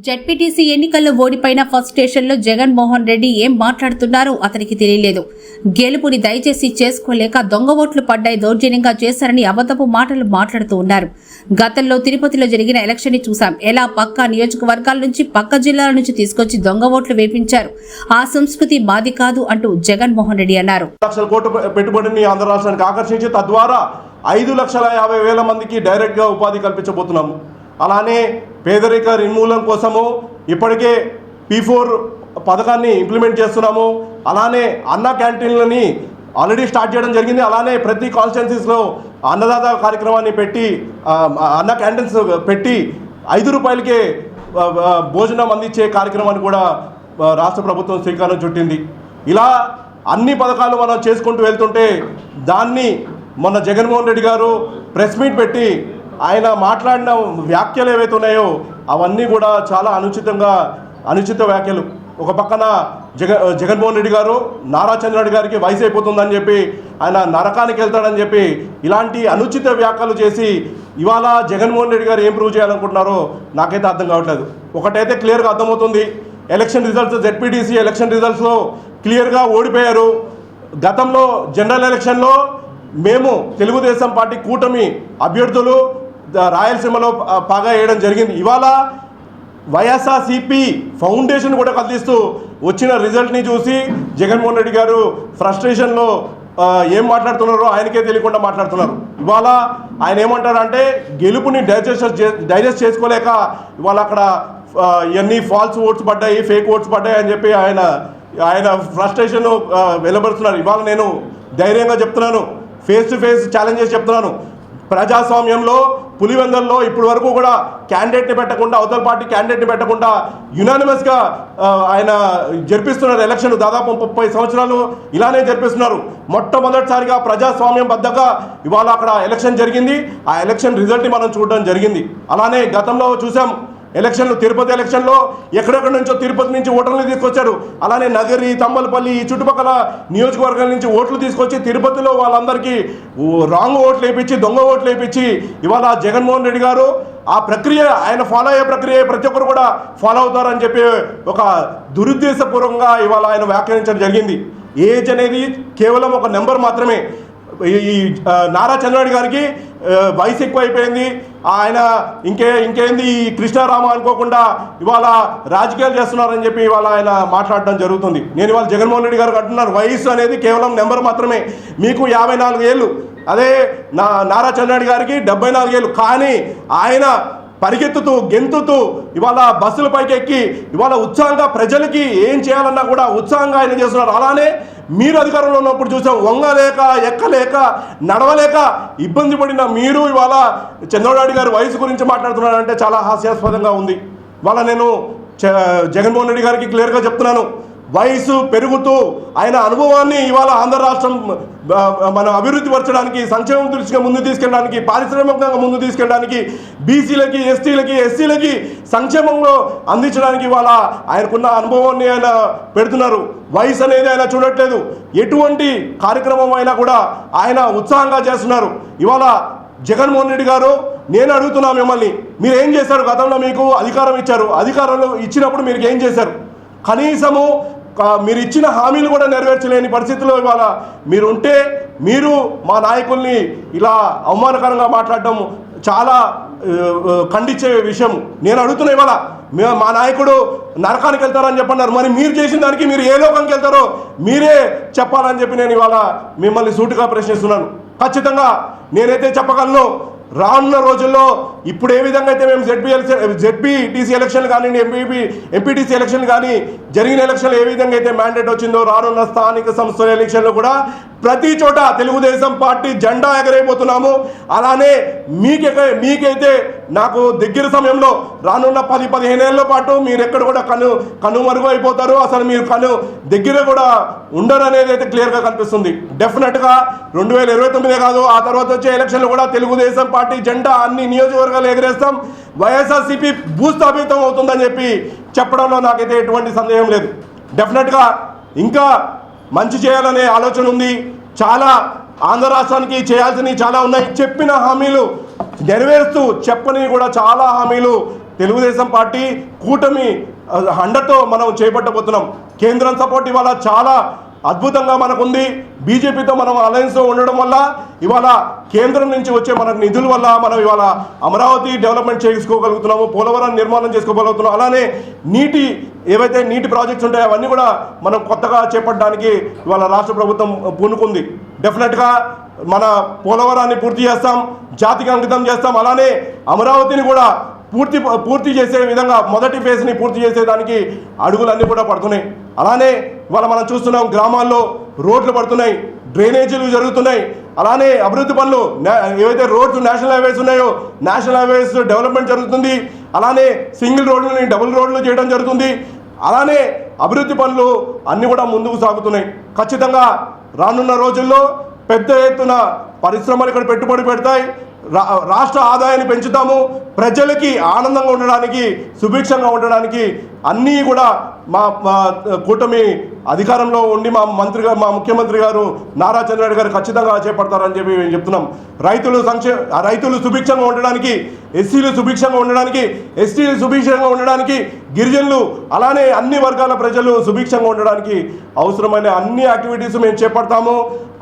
ZPTC ఎన్నికల్లో ఓడిపోయిన first స్టేషన్లో జగన్మోహన్ రెడ్డి ఏం మాట్లాడుతున్నారో అతనికి తెలియలేదు. గెలుపుని దయచేసి చేసుకోలేక దొంగ ఓట్లు పడ్డాయి, దౌర్జన్యంగా చేశారని అబద్ధపు మాటలు మాట్లాడుతూ ఉన్నారు. గతంలో తిరుపతిలో జరిగిన ఎలక్షన్ ని చూశాం. ఎలా పక్క నియోజకవర్గాల నుంచి పక్క జిల్లాల నుంచి తీసుకొచ్చి దొంగ ఓట్లు వేపించారు. ఆ సంస్కృతి మాది కాదు అంటూ జగన్మోహన్ రెడ్డి అన్నారు. లక్షల కోట్ల పెట్టుబడిని ఆంధ్ర రాష్ట్రానికి ఆకర్షించి తద్వారా 5,50,000 మందికి డైరెక్ట్గా ఉపాధి కల్పించబోతున్నాము. అలానే పేదరిక నిర్మూలన కోసము ఇప్పటికే P4 పథకాన్ని ఇంప్లిమెంట్ చేస్తున్నాము. అలానే అన్న క్యాంటీన్లని ఆల్రెడీ స్టార్ట్ చేయడం జరిగింది. అలానే ప్రతి కాన్స్టిట్యున్సీస్లో అన్నదాత కార్యక్రమాన్ని పెట్టి అన్న క్యాంటీన్స్ పెట్టి 5 రూపాయలకే భోజనం అందించే కార్యక్రమాన్ని కూడా రాష్ట్ర ప్రభుత్వం శ్రీకారం చుట్టింది. ఇలా అన్ని పథకాలు మనం చేసుకుంటూ వెళ్తుంటే దాన్ని మొన్న జగన్మోహన్ రెడ్డి గారు ప్రెస్ మీట్ పెట్టి ఆయన మాట్లాడిన వ్యాఖ్యలు ఏవైతే ఉన్నాయో అవన్నీ కూడా చాలా అనుచిత వ్యాఖ్యలు. ఒక పక్కన జగన్మోహన్ రెడ్డి గారు నారా చంద్రబాబు గారికి వయసు అయిపోతుందని చెప్పి ఆయన నరకానికి వెళ్తాడని చెప్పి ఇలాంటి అనుచిత వ్యాఖ్యలు చేసి ఇవాళ జగన్మోహన్ రెడ్డి గారు ఏం ప్రూవ్ చేయాలనుకుంటున్నారో నాకైతే అర్థం కావట్లేదు. ఒకటైతే క్లియర్గా అర్థమవుతుంది, ఎలక్షన్ రిజల్ట్స్ జెడ్పీటీసీ ఎలక్షన్ రిజల్ట్స్లో క్లియర్గా ఓడిపోయారు. గతంలో జనరల్ ఎలక్షన్లో మేము తెలుగుదేశం పార్టీ కూటమి అభ్యర్థులు రాయలసీమలో పాగా వేయడం జరిగింది. ఇవాళ వైఎస్ఆర్సీపీ ఫౌండేషన్ కూడా కల్పిస్తూ వచ్చిన రిజల్ట్ని చూసి జగన్మోహన్ రెడ్డి గారు ఫ్రస్ట్రేషన్లో ఏం మాట్లాడుతున్నారో ఆయనకే తెలియకుండా మాట్లాడుతున్నారు. ఇవాళ ఆయన ఏమంటారంటే గెలుపుని డైజెస్ట్ చేసుకోలేక ఇవాళ అక్కడ ఇవన్నీ ఫాల్స్ ఓట్స్ పడ్డాయి, ఫేక్ ఓట్స్ పడ్డాయి అని చెప్పి ఆయన ఫ్రస్ట్రేషన్ వెలువరుస్తున్నారు. ఇవాళ నేను ధైర్యంగా చెప్తున్నాను, ఫేస్ టు ఫేస్ ఛాలెంజెస్ చెప్తున్నాను. ప్రజాస్వామ్యంలో పులివెందల్లో ఇప్పటి వరకు కూడా క్యాండిడేట్ని పెట్టకుండా, అవతల పార్టీ క్యాండిడేట్ని పెట్టకుండా యునానిమస్గా ఆయన జరిపిస్తున్నారు ఎలక్షన్. దాదాపు 30 సంవత్సరాలు ఇలానే జరిపిస్తున్నారు. మొట్టమొదటిసారిగా ప్రజాస్వామ్యం బద్దగా ఇవాళ అక్కడ ఎలక్షన్ జరిగింది. ఆ ఎలక్షన్ రిజల్ట్ని మనం చూడడం జరిగింది. అలానే గతంలో చూసాం ఎలక్షన్లు, తిరుపతి ఎలక్షన్లో ఎక్కడెక్కడి నుంచో తిరుపతి నుంచి ఓటర్లు తీసుకొచ్చారు. అలానే నగరి, తంబలపల్లి ఈ చుట్టుపక్కల నియోజకవర్గాల నుంచి ఓట్లు తీసుకొచ్చి తిరుపతిలో వాళ్ళందరికీ రాంగ్ ఓట్లు వేయించి, దొంగ ఓట్లు వేయించి ఇవాళ జగన్మోహన్ రెడ్డి గారు ఆ ప్రక్రియ, ఆయన ఫాలో అయ్యే ప్రక్రియ ప్రతి ఒక్కరు కూడా ఫాలో అవుతారని చెప్పి ఒక దురుద్దేశపూర్వకంగా ఇవాళ ఆయన వ్యాఖ్యానించడం జరిగింది. ఏజ్ అనేది కేవలం ఒక నెంబర్ మాత్రమే. ఈ నారా చంద్రబాబు గారికి వయసు ఎక్కువ అయిపోయింది, ఆయన ఇంకేంది ఈ కృష్ణారామ అనుకోకుండా ఇవాళ రాజకీయాలు చేస్తున్నారని చెప్పి ఇవాళ ఆయన మాట్లాడడం జరుగుతుంది. నేను ఇవాళ జగన్మోహన్ రెడ్డి గారికి అంటున్నాను, వయసు అనేది కేవలం నెంబర్ మాత్రమే. మీకు 54 ఏళ్ళు, అదే నారా చంద్రబాబు గారికి 74 ఏళ్ళు. కానీ ఆయన పరిగెత్తుతూ గెంతుతూ ఇవాళ బస్సులపైకి ఎక్కి ఇవాళ ఉత్సాహంగా ప్రజలకి ఏం చేయాలన్నా కూడా ఉత్సాహంగా ఆయన చేస్తున్నారు. అలానే మీరు అధికారంలో ఉన్నప్పుడు చూసాం, వంగలేక ఎక్కలేక నడవలేక ఇబ్బంది పడిన మీరు ఇవాళ చంద్రబాబు గారి వయసు గురించి మాట్లాడుతున్నారంటే చాలా హాస్యాస్పదంగా ఉంది. ఇవాళ నేను జగన్మోహన్ రెడ్డి గారికి క్లియర్గా చెప్తున్నాను, వయసు పెరుగుతూ ఆయన అనుభవాన్ని ఇవాళ ఆంధ్ర రాష్ట్రం మనం అభివృద్ధి పరచడానికి, సంక్షేమం దృష్టిగా ముందు తీసుకెళ్ళడానికి, పారిశ్రామికంగా ముందు తీసుకెళ్ళడానికి, బీసీలకి, ఎస్టీలకి, ఎస్సీలకి సంక్షేమంలో అందించడానికి ఇవాళ ఆయనకున్న అనుభవాన్ని ఆయన పెడుతున్నారు. వయసు అనేది ఆయన చూడట్లేదు. ఎటువంటి కార్యక్రమం అయినా కూడా ఆయన ఉత్సాహంగా చేస్తున్నారు. ఇవాళ జగన్మోహన్ రెడ్డి గారు, నేను అడుగుతున్నా మిమ్మల్ని, మీరు ఏం చేశారు? గతంలో మీకు అధికారం ఇచ్చారు, అధికారంలో ఇచ్చినప్పుడు మీరు ఏం చేశారు? కనీసము మీరు ఇచ్చిన హామీలు కూడా నెరవేర్చలేని పరిస్థితిలో ఇవాళ మీరుంటే, మీరు మా నాయకుల్ని ఇలా అవమానకరంగా మాట్లాడడం చాలా ఖండించే విషయం. నేను అడుగుతున్నా, ఇవాళ మా నాయకుడు నరకానికి వెళ్తారని చెప్పన్నారు. మరి మీరు చేసిన దానికి మీరు ఏ లోకానికి వెళ్తారో మీరే చెప్పాలని చెప్పి నేను ఇవాళ మిమ్మల్ని సూటిగా ప్రశ్నిస్తున్నాను. ఖచ్చితంగా నేనైతే చెప్పగలను, రానున్న రోజుల్లో ఇప్పుడు ఏ విధంగా అయితే మేము జెడ్పీటీసీ ఎలక్షన్లు కానీ, ఎంపీటీసీ ఎలక్షన్లు కానీ జరిగిన ఎలక్షన్లు ఏ విధంగా అయితే మ్యాండేట్ వచ్చిందో, రానున్న స్థానిక సంస్థల ఎలక్షన్లు కూడా ప్రతి చోట తెలుగుదేశం పార్టీ జెండా ఎగరైపోతున్నాము. అలానే మీకైతే నాకు దగ్గర సమయంలో రానున్న 10-15 ఏళ్ల పాటు మీరు ఎక్కడ కూడా కనుమరుగు అయిపోతారు. అసలు మీరు దగ్గర కూడా ఉండరు అనేది అయితే క్లియర్గా కనిపిస్తుంది. డెఫినెట్గా 2029 కాదు, ఆ తర్వాత వచ్చే ఎలక్షన్లు కూడా తెలుగుదేశం పార్టీ జెండా అన్ని నియోజకవర్గాలు ఎగరేస్తాం. వైఎస్ఆర్సీపీ భూస్థాపితం అవుతుందని చెప్పి చెప్పడంలో నాకైతే ఎటువంటి సందేహం లేదు. డెఫినెట్గా ఇంకా మంచి చేయాలనే ఆలోచన ఉంది. చాలా ఆంధ్ర రాష్ట్రానికి చేయాల్సినవి చాలా ఉన్నాయి. చెప్పిన హామీలు నెరవేరుస్తూ చెప్పని కూడా చాలా హామీలు తెలుగుదేశం పార్టీ కూటమి అండతో మనం చేపట్టబోతున్నాం. కేంద్రం సపోర్ట్ ఇవాళ చాలా అద్భుతంగా మనకుంది. బీజేపీతో మనం అలయన్స్లో ఉండడం వల్ల ఇవాళ కేంద్రం నుంచి వచ్చే మనకు నిధుల వల్ల మనం ఇవాళ అమరావతి డెవలప్మెంట్ చేసుకోగలుగుతున్నాము, పోలవరం నిర్మాణం చేసుకోగలుగుతున్నాం. అలానే ఏవైతే నీటి ప్రాజెక్ట్స్ ఉంటాయో అవన్నీ కూడా మనం కొత్తగా చేపట్టడానికి ఇవాళ రాష్ట్ర ప్రభుత్వం పూనుకుంది. డెఫినెట్గా మన పోలవరాన్ని పూర్తి చేస్తాం, జాతికి అంకితం చేస్తాం. అలానే అమరావతిని కూడా పూర్తి చేసే విధంగా మొదటి ఫేజ్ని పూర్తి చేసేదానికి అడుగులన్నీ కూడా పడుతున్నాయి. అలానే ఇవాళ మనం చూస్తున్నాం గ్రామాల్లో రోడ్లు పడుతున్నాయి, డ్రైనేజీలు జరుగుతున్నాయి. అలానే అభివృద్ధి పనులు ఏవైతే రోడ్స్ నేషనల్ హైవేస్ ఉన్నాయో నేషనల్ హైవేస్ డెవలప్మెంట్ జరుగుతుంది. అలానే సింగిల్ రోడ్లని డబుల్ రోడ్లు చేయడం జరుగుతుంది. అలానే అభివృద్ధి పనులు అన్నీ కూడా ముందుకు సాగుతున్నాయి. ఖచ్చితంగా రానున్న రోజుల్లో పెద్ద ఎత్తున పరిశ్రమలు ఇక్కడ పెట్టుబడి పెడతాయి. రాష్ట్ర ఆదాయాన్ని పెంచుతాము. ప్రజలకి ఆనందంగా ఉండడానికి, సుభిక్షంగా ఉండడానికి అన్నీ కూడా మా కూటమి అధికారంలో ఉండి మా ముఖ్యమంత్రి గారు నారా చంద్రబాబు గారు ఖచ్చితంగా చేపడతారని చెప్పి మేము చెప్తున్నాం. రైతులు సుభిక్షంగా ఉండడానికి, ఎస్సీలు సుభిక్షంగా ఉండడానికి, ఎస్టీలు సుభిక్షంగా ఉండడానికి, గిరిజనులు అలానే అన్ని వర్గాల ప్రజలు సుభిక్షంగా ఉండడానికి అవసరమైన అన్ని యాక్టివిటీస్ మేము చేపడతాము.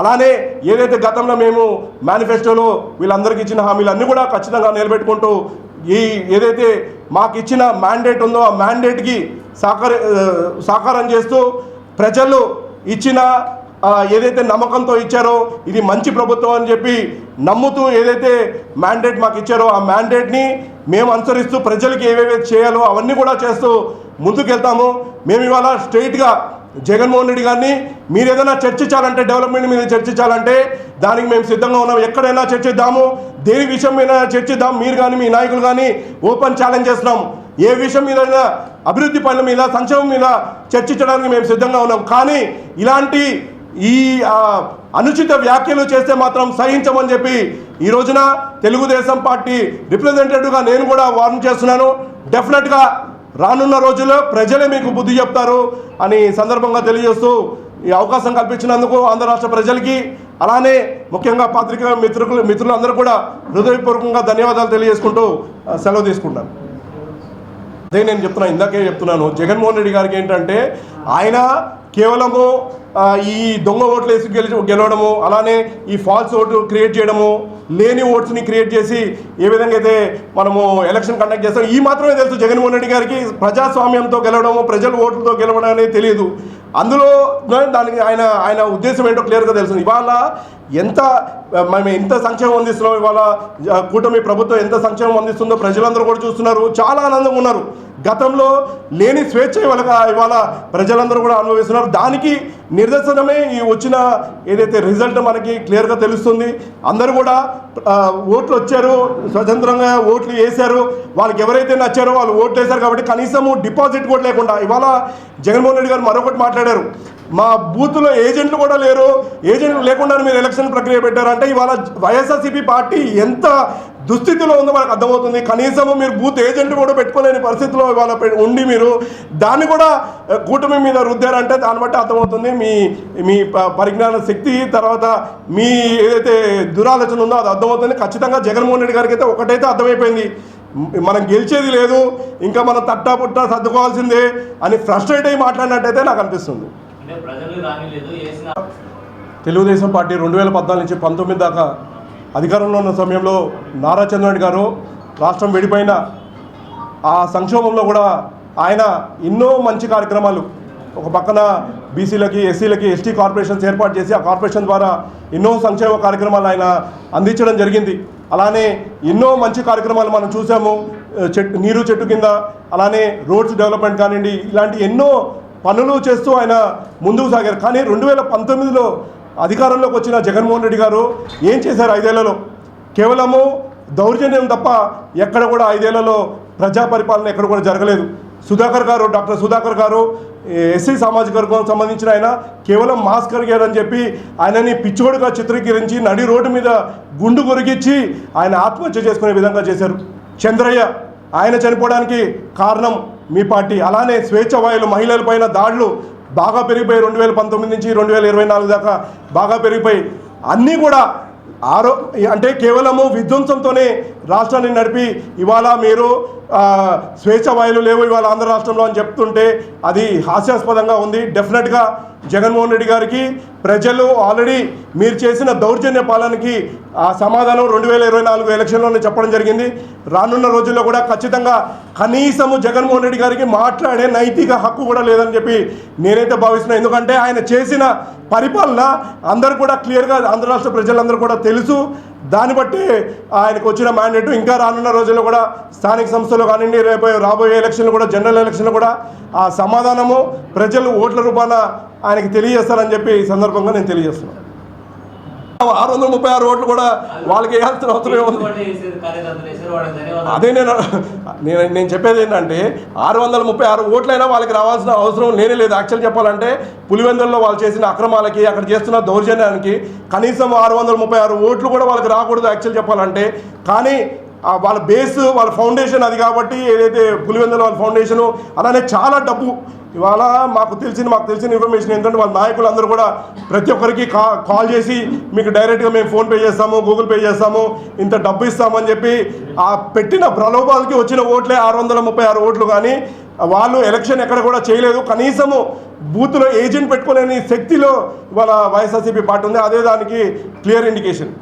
అలానే ఏదైతే గతంలో మేము మేనిఫెస్టోలో వీళ్ళందరికీ ఇచ్చిన హామీలు అన్నీ కూడా ఖచ్చితంగా నిలబెట్టుకుంటూ ఏదైతే మాకు ఇచ్చిన మ్యాండేట్ ఉందో ఆ మ్యాండేట్కి సాకారం చేస్తూ ప్రజలు ఇచ్చిన ఏదైతే నమ్మకంతో ఇచ్చారో ఇది మంచి ప్రభుత్వం అని చెప్పి నమ్ముతూ ఏదైతే మ్యాండేట్ మాకు ఇచ్చారో ఆ మ్యాండేట్ని మేము అనుసరిస్తూ ప్రజలకి ఏవేవి చేయాలో అవన్నీ కూడా చేస్తూ ముందుకెళ్తాము. మేము ఇవాళ స్ట్రైట్గా జగన్మోహన్ రెడ్డి గారిని మీరు ఏదైనా చర్చించాలంటే, డెవలప్మెంట్ మీద చర్చించాలంటే దానికి మేము సిద్ధంగా ఉన్నాం. ఎక్కడైనా చర్చిద్దాము, దేని విషయం మీద చర్చిద్దాం. మీరు కానీ మీ నాయకులు కానీ ఓపెన్ ఛాలెంజ్ చేస్తున్నాం. ఏ విషయం మీద, అభివృద్ధి పనుల మీద, సంక్షేమం మీద చర్చించడానికి మేము సిద్ధంగా ఉన్నాం. కానీ ఇలాంటి అనుచిత వ్యాఖ్యలు చేస్తే మాత్రం సహించమని చెప్పి ఈ రోజున తెలుగుదేశం పార్టీ రిప్రజెంటేటివ్గా నేను కూడా వార్న్ చేస్తున్నాను. డెఫినెట్గా రానున్న రోజుల్లో ప్రజలే మీకు బుద్ధి చెప్తారు అని సందర్భంగా తెలియజేస్తూ ఈ అవకాశం కల్పించినందుకు ఆంధ్ర రాష్ట్ర ప్రజలకి అలానే ముఖ్యంగా పత్రికా మిత్రులందరూ కూడా హృదయపూర్వకంగా ధన్యవాదాలు తెలియజేసుకుంటూ సెలవు తీసుకుంటాను. అదే నేను ఇందాకే చెప్తున్నాను, జగన్మోహన్ రెడ్డి గారికి ఏంటంటే ఆయన కేవలము ఈ దొంగ ఓట్లు వేసి గెలవడము, అలానే ఈ ఫాల్స్ ఓటు క్రియేట్ చేయడము, లేని ఓట్స్ని క్రియేట్ చేసి ఏ విధంగా అయితే మనము ఎలక్షన్ కండక్ట్ చేస్తాం ఈ మాత్రమే తెలుసు జగన్మోహన్ రెడ్డి గారికి. ప్రజాస్వామ్యంతో గెలవడము, ప్రజల ఓట్లతో గెలవడం అనేది తెలియదు. అందులో దానికి ఆయన ఉద్దేశం ఏంటో క్లియర్గా తెలుసు. ఇవాళ మేము ఎంత సంక్షేమం అందిస్తున్నాం, ఇవాళ కూటమి ప్రభుత్వం ఎంత సంక్షేమం అందిస్తుందో ప్రజలందరూ కూడా చూస్తున్నారు, చాలా ఆనందంగా ఉన్నారు. గతంలో లేని స్వేచ్ఛ ఇవాళ ప్రజలందరూ కూడా అనుభవిస్తున్నారు. దానికి నిదర్శనమే ఈ వచ్చిన ఏదైతే రిజల్ట్ మనకి క్లియర్గా తెలుస్తుంది. అందరూ కూడా ఓట్లు వచ్చారు, స్వతంత్రంగా ఓట్లు వేశారు, వాళ్ళకి ఎవరైతే నచ్చారో వాళ్ళు ఓట్లు వేశారు. కాబట్టి కనీసము డిపాజిట్ కూడా లేకుండా ఇవాళ జగన్మోహన్ రెడ్డి గారు మరొకటి మాట్లాడారు, మా బూత్లో ఏజెంట్లు కూడా లేరు, ఏజెంట్లు లేకుండా మీరు ఎలక్షన్ ప్రక్రియ పెట్టారంటే ఇవాళ వైఎస్ఆర్సీపీ పార్టీ ఎంత దుస్థితిలో ఉందో మనకు అర్థమవుతుంది. కనీసము మీరు బూత్ ఏజెంట్ కూడా పెట్టుకోలేని పరిస్థితిలో ఇవాళ ఉండి మీరు దాన్ని కూడా కూటమి మీద రుద్దారంటే దాన్ని బట్టి అర్థమవుతుంది మీ పరిజ్ఞాన శక్తి, తర్వాత మీ ఏదైతే దురాలోచన ఉందో అది అర్థమవుతుంది. ఖచ్చితంగా జగన్మోహన్ రెడ్డి గారికి అయితే ఒకటైతే అర్థమైపోయింది, మనం గెలిచేది లేదు, ఇంకా మనం తట్టా పుట్టా సర్దుకోవాల్సిందే అని ఫ్రస్ట్రేట్ అయ్యి మాట్లాడినట్టయితే నాకు అనిపిస్తుంది. తెలుగుదేశం పార్టీ 2014 నుంచి 19 దాకా అధికారంలో ఉన్న సమయంలో నారా చంద్రబాబు గారు రాష్ట్రం విడిపోయిన ఆ సంక్షోభంలో కూడా ఆయన ఎన్నో మంచి కార్యక్రమాలు, ఒక పక్కన బీసీలకి, ఎస్సీలకి, ఎస్టీ కార్పొరేషన్స్ ఏర్పాటు చేసి ఆ కార్పొరేషన్ ద్వారా ఎన్నో సంక్షేమ కార్యక్రమాలు ఆయన అందించడం జరిగింది. అలానే ఎన్నో మంచి కార్యక్రమాలు మనం చూసాము, నీరు చెట్టు కింద, అలానే రోడ్స్ డెవలప్మెంట్ కానివ్వండి, ఇలాంటి ఎన్నో పనులు చేస్తూ ఆయన ముందుకు సాగారు. కానీ 2019లో అధికారంలోకి వచ్చిన జగన్మోహన్ రెడ్డి గారు ఏం చేశారు? 5 ఏళ్లలో కేవలము దౌర్జన్యం తప్ప ఎక్కడ కూడా 5 ఏళ్లలో ప్రజా పరిపాలన ఎక్కడ కూడా జరగలేదు. డాక్టర్ సుధాకర్ గారు ఎస్సీ సామాజిక వర్గం సంబంధించిన ఆయన కేవలం మాస్క్ కరిగారని చెప్పి ఆయనని పిచ్చోడుగా చిత్రీకరించి నడి రోడ్డు మీద గుండు కొరిగించి ఆయన ఆత్మహత్య చేసుకునే విధంగా చేశారు. చంద్రయ్య ఆయన చనిపోవడానికి కారణం మీ పార్టీ. అలానే స్వేచ్ఛ వాయులు, మహిళలపైన దాడులు బాగా పెరిగిపోయి 2019 నుంచి 2024 దాకా బాగా పెరిగిపోయి అన్నీ కూడా అంటే కేవలము విధ్వంసంతోనే రాష్ట్రాన్ని నడిపి ఇవాళ మీరు స్వేచ్ఛ వాయులు లేవు ఇవాళ ఆంధ్ర రాష్ట్రంలో అని చెప్తుంటే అది హాస్యాస్పదంగా ఉంది. డెఫినెట్గా జగన్మోహన్ రెడ్డి గారికి ప్రజలు ఆల్రెడీ మీరు చేసిన దౌర్జన్య పాలనకి ఆ సమాధానం 2024 ఎలక్షన్లోనే చెప్పడం జరిగింది. రానున్న రోజుల్లో కూడా ఖచ్చితంగా కనీసము జగన్మోహన్ రెడ్డి గారికి మాట్లాడే నైతిక హక్కు కూడా లేదని చెప్పి నేనైతే భావిస్తున్నాను. ఎందుకంటే ఆయన చేసిన పరిపాలన అందరూ కూడా క్లియర్గా ఆంధ్ర రాష్ట్ర ప్రజలందరూ కూడా తెలుసు. దాన్ని బట్టి ఆయనకు వచ్చిన మ్యాండేట్ ఇంకా రానున్న రోజుల్లో కూడా స్థానిక సంస్థలు కానివ్వండి, రేపు రాబోయే ఎలక్షన్లు కూడా జనరల్ ఎలక్షన్లు కూడా ఆ సమాధానము ప్రజలు ఓట్ల రూపాన ఆయనకి తెలియజేస్తారని చెప్పి ఈ సందర్భంగా నేను తెలియజేస్తున్నాను. 636 ఓట్లు కూడా వాళ్ళకి వేయాల్సిన అవసరం ఏముంది? అదే నేను చెప్పేది ఏంటంటే 636 ఓట్లైనా వాళ్ళకి రావాల్సిన అవసరం లేనే లేదు. యాక్చువల్ చెప్పాలంటే పులివెందుల్లో వాళ్ళు చేసిన అక్రమాలకి, అక్కడ చేస్తున్న దౌర్జన్యానికి కనీసం 636 ఓట్లు కూడా వాళ్ళకి రాకూడదు యాక్చువల్ చెప్పాలంటే. కానీ వాళ్ళ బేస్, వాళ్ళ ఫౌండేషన్ అది కాబట్టి, ఏదైతే పులివెందుల వాళ్ళ ఫౌండేషను అలానే చాలా డబ్బు ఇవాళ మాకు తెలిసిన ఇన్ఫర్మేషన్ ఏంటంటే వాళ్ళ నాయకులందరూ కూడా ప్రతి ఒక్కరికి కాల్ చేసి మీకు డైరెక్ట్గా మేము ఫోన్పే చేస్తాము, గూగుల్ పే చేస్తాము, ఇంత డబ్బు ఇస్తామని చెప్పి ఆ పెట్టిన ప్రలోభాలకి వచ్చిన ఓట్లే 636 ఓట్లు. కానీ వాళ్ళు ఎలక్షన్ ఎక్కడ కూడా చేయలేదు. కనీసము బూత్లో ఏజెంట్ పెట్టుకోలేని శక్తిలో వాళ్ళ వైఎస్ఆర్సీపీ పార్టీ ఉంది. అదే దానికి క్లియర్ ఇండికేషన్.